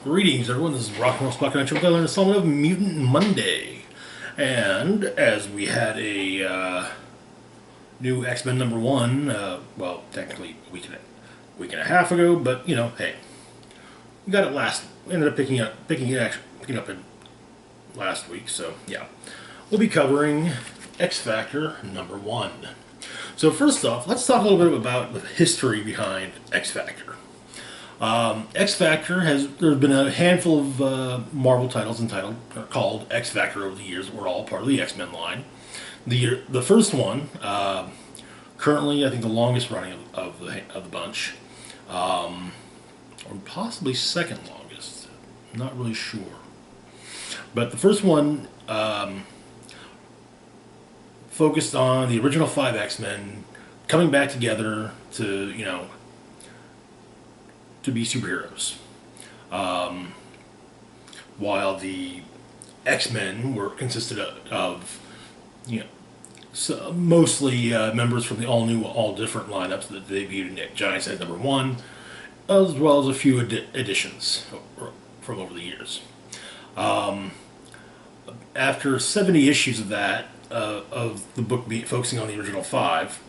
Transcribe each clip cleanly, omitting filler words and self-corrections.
Greetings, everyone. This is Rock and Roll Spot Connection with another installment of Mutant Monday. And as we had a new X-Men #1, well, technically a week and a half ago, but you know, hey, we got it last. We ended up picking up it last week. So yeah, we'll be covering X Factor #1. So first off, let's talk a little bit about the history behind X Factor. X Factor there's been a handful of Marvel titles called X Factor over the years that were all part of the X-Men line. The first one, currently I think the longest running of the bunch, or possibly second longest, I'm not really sure. But the first one focused on the original 5 X-Men coming back together to be superheroes. While the X-Men consisted of mostly members from the all-new, all-different lineups that debuted in Giants at #1, as well as a few additions from over the years. After 70 issues of that, of the book focusing on the original 5,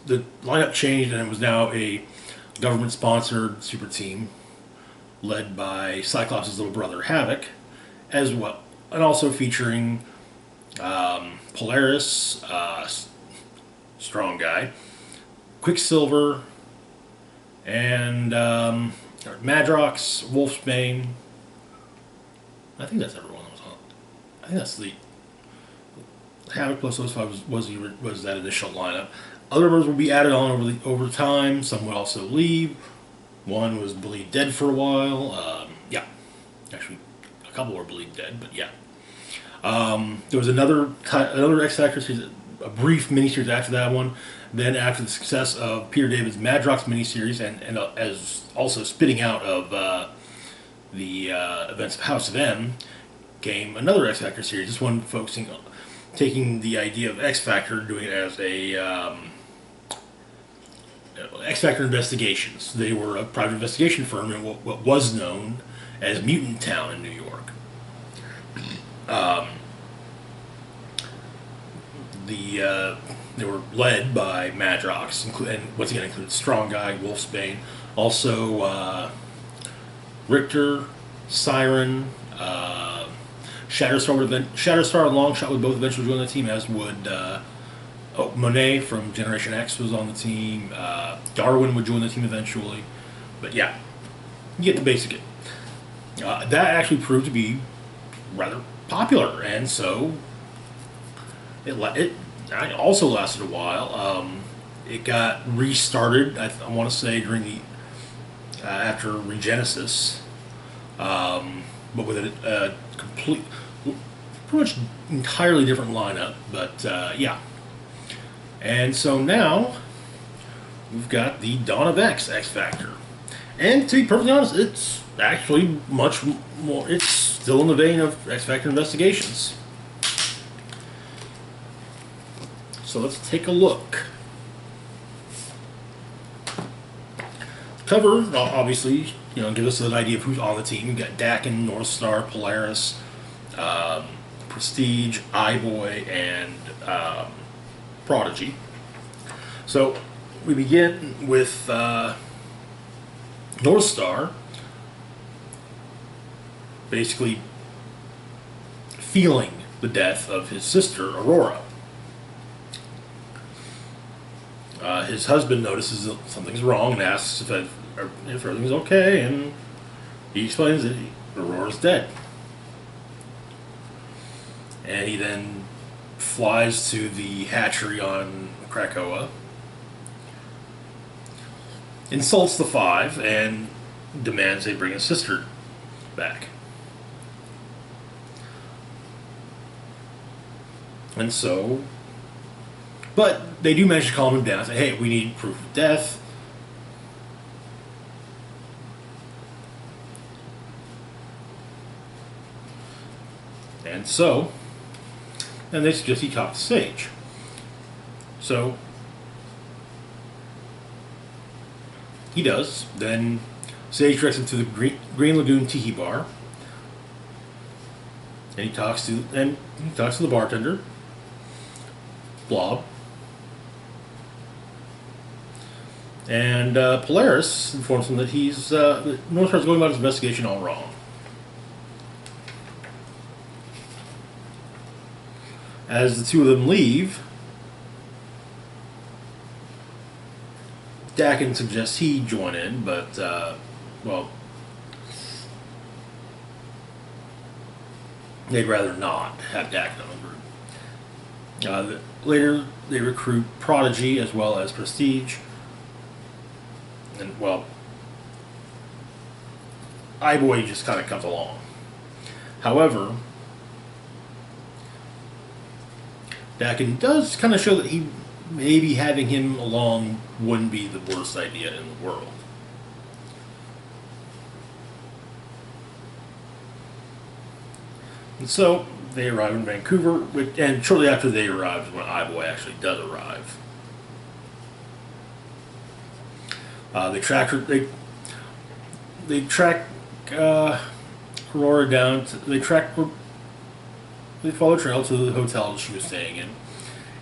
the lineup changed, and it was now a government-sponsored super team led by Cyclops' little brother Havoc, as well, and also featuring Polaris, Strong Guy, Quicksilver, and Madrox, Wolfsbane. I think that's everyone that was on. I think that's the Havoc plus those 5 was that initial lineup. Other members will be added on over time. Some would also leave. One was believed dead for a while. Yeah, actually, a couple were believed dead, but yeah. There was another X Factor series, a brief miniseries after that one. Then, after the success of Peter David's Madrox miniseries, and as also spitting out of the events of House of M, came another X Factor series. This one focusing on taking the idea of X Factor, doing it as a X Factor Investigations. They were a private investigation firm in what was known as Mutant Town in New York. They were led by Madrox, and once again included Strong Guy, Wolfsbane, also Richter, Siren, Shatterstar and Longshot would both eventually join the team, as would Monet from Generation X was on the team. Darwin would join the team eventually. But yeah, you get the basic. That actually proved to be rather popular, and so it also lasted a while. It got restarted, I want to say, during after Regenesis, but with a pretty much entirely different lineup. But yeah, and so now we've got the Dawn of X Factor, and to be perfectly honest, it's actually much more. It's still in the vein of X Factor Investigations. So let's take a look. Cover, obviously, give us an idea of who's on the team. We've got Dakin, Northstar, Polaris, Prestige, Eye-Boy, and Prodigy. So we begin with Northstar basically feeling the death of his sister, Aurora. His husband notices that something's wrong and asks if everything's okay, and he explains that Aurora's dead. And he then flies to the hatchery on Krakoa, insults the 5, and demands they bring his sister back. And so, but they do manage to calm him down and say, hey, we need proof of death. And so, and they suggest he talk to Sage. So he does. Then Sage directs him to the Green Lagoon Tiki Bar, and he talks to the bartender, Blob, and Polaris informs him that that Northstar's going about his investigation all wrong. As the two of them leave, Dakin suggests he join in, but, well, they'd rather not have Dakin on the group. Later, they recruit Prodigy as well as Prestige. And, well, iBoy just kind of comes along. However, Dakin does kind of show that maybe having him along wouldn't be the worst idea in the world. And so they arrive in Vancouver, and shortly after they arrive is when iBoy actually does arrive. They track her. They track Aurora down. They follow trail to the hotel she was staying in.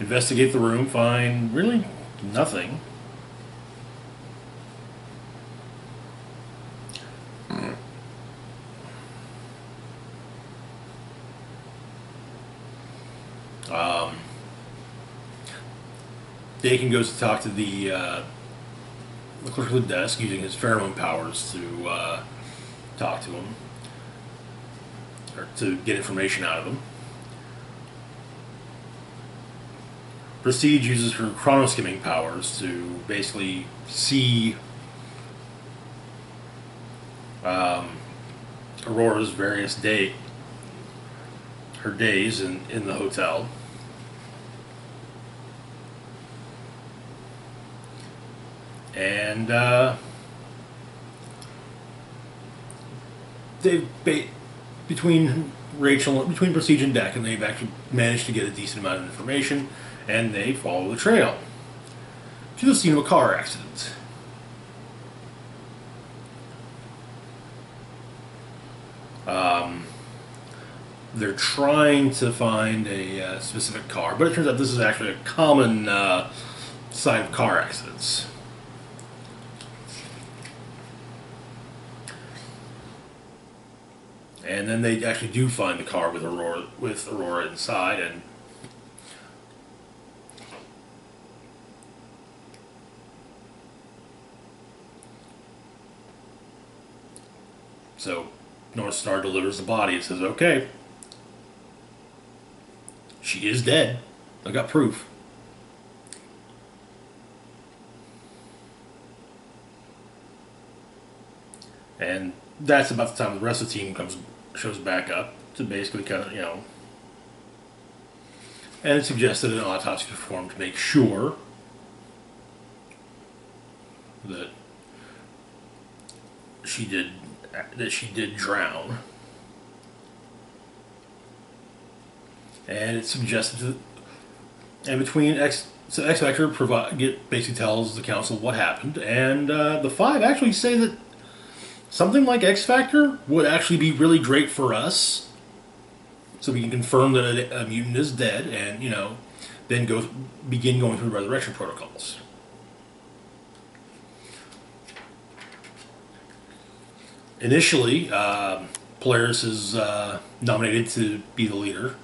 Investigate the room. Find really nothing. Dakin goes to talk to the clerk of the desk using his pheromone powers to talk to him, or to get information out of him. Prestige uses her chronoskimming powers to basically see Aurora's various days in the hotel. And between Prestige and Deck, and they've actually managed to get a decent amount of information, and they follow the trail to the scene of a car accident. They're trying to find a specific car, but it turns out this is actually a common sign of car accidents. And then they actually do find the car with Aurora inside, and so Northstar delivers the body and says, "Okay, she is dead. I got proof." And that's about the time the rest of the team shows back up to basically kind of, and it suggested an autopsy be performed to make sure that she did drown. And it suggested X-Factor basically tells the council what happened, and the Five actually say that something like X-Factor would actually be really great for us, so we can confirm that a mutant is dead, and then begin going through the resurrection protocols. Initially, Polaris is nominated to be the leader,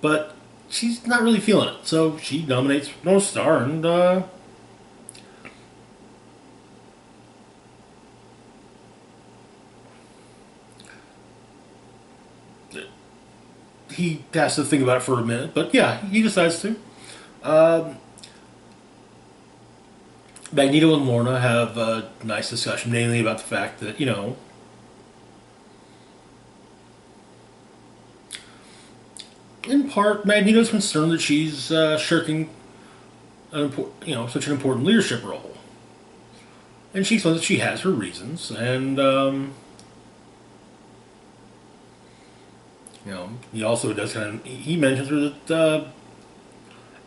but she's not really feeling it, so she nominates Northstar, and he has to think about it for a minute, but yeah, he decides to. Magneto and Lorna have a nice discussion, mainly about the fact that, in part, Magneto's concerned that she's shirking such an important leadership role. And she says that she has her reasons, and he also does he mentions her that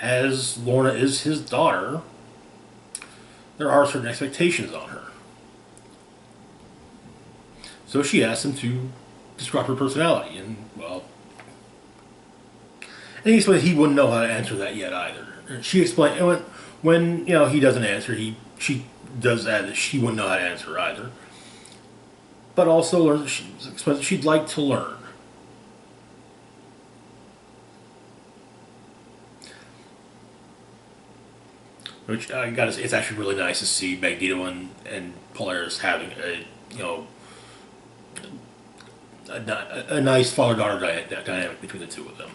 as Lorna is his daughter, there are certain expectations on her. So she asked him to describe her personality, and well, and he explained he wouldn't know how to answer that yet either. And she explained, and when he doesn't answer, she does add that she wouldn't know how to answer either. But also learns she explains that she'd like to learn. Which I got to say, it's actually really nice to see Magneto and Polaris having a nice father-daughter dynamic between the two of them.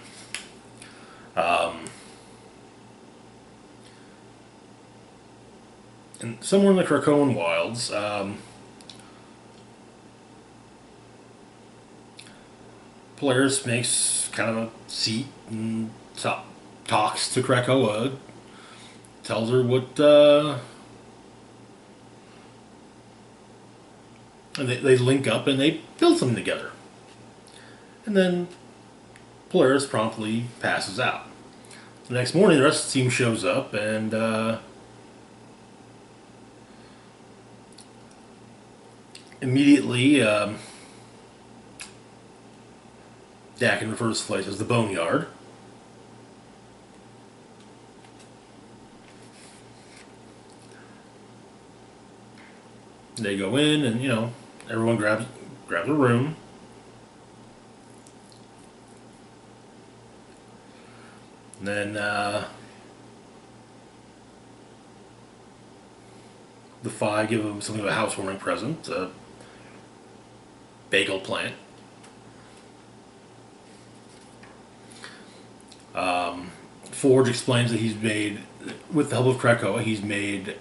And somewhere in the Krakoan wilds, Polaris makes kind of a seat and talks to Krakoa, tells her what, and they link up and they build something together. And then Polaris promptly passes out. The next morning, the rest of the team shows up, and immediately, Dakin refers to the place as the Boneyard. They go in, and everyone grabs a room. And then the Five give them something of a housewarming present, a bagel plant. Forge explains that he's made, with the help of Krakoa, he's made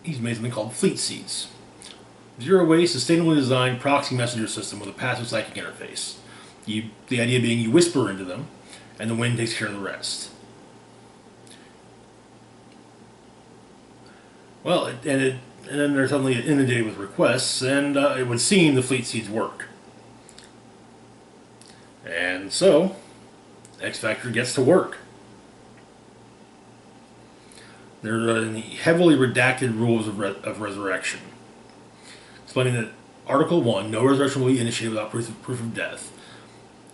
something called Fleet Seeds. Zero waste, sustainably designed proxy messenger system with a passive psychic interface. The idea being you whisper into them, and the wind takes care of the rest. Well, and then they're suddenly inundated with requests, and it would seem the Fleet Seeds work. And so, X Factor gets to work. There are the heavily redacted rules of resurrection, explaining that Article 1, no resurrection will be initiated without proof of death.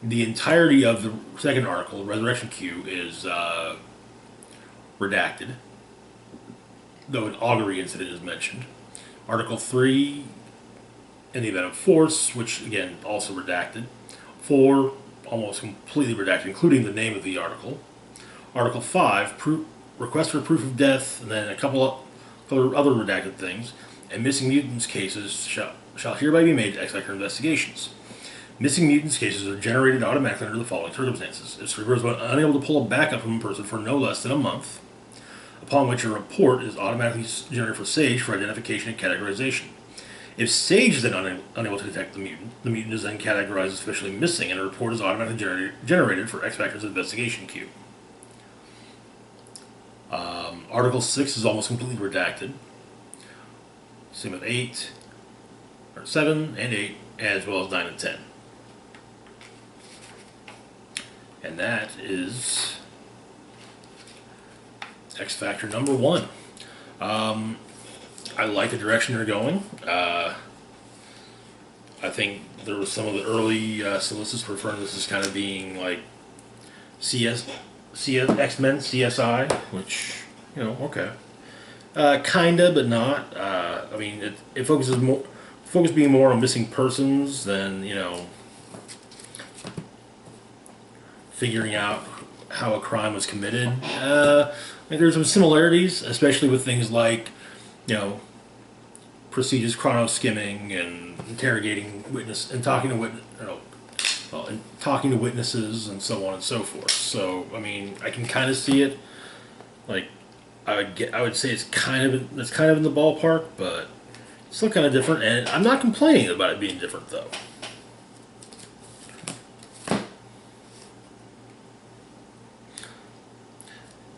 The entirety of the second article, Resurrection Q, is redacted, though an augury incident is mentioned. Article 3, in the event of force, which again, also redacted. 4, almost completely redacted, including the name of the article. Article 5, request for proof of death, and then a couple of other redacted things. And missing mutants cases shall hereby be made to X Factor investigations. Missing mutants cases are generated automatically under the following circumstances. If Cerebro is unable to pull a backup from a person for no less than a month, upon which a report is automatically generated for Sage for identification and categorization. If Sage is then unable to detect the mutant is then categorized as officially missing, and a report is automatically generated for X Factor's investigation queue. Article 6 is almost completely redacted. Same with 7 and 8, as well as 9 and 10. And that is X Factor number 1. I like the direction they're going. I think there was some of the early solicits referring to this as kind of being like X-Men, CSI, which, okay. Kinda, but not. I mean, it focuses being more on missing persons than, figuring out how a crime was committed. I think there's some similarities, especially with things like, prestigious chrono skimming and interrogating witness and talking to witnesses and so on and so forth. So, I mean, I can kind of see it. Like, I would say it's kind of in the ballpark, but it's still kind of different. And I'm not complaining about it being different, though.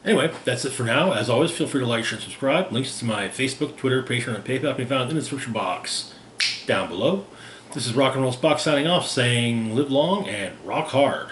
Anyway, that's it for now. As always, feel free to like, share, and subscribe. Links to my Facebook, Twitter, Patreon, and PayPal can be found in the description box down below. This is Rock and Roll Spock signing off, saying live long and rock hard.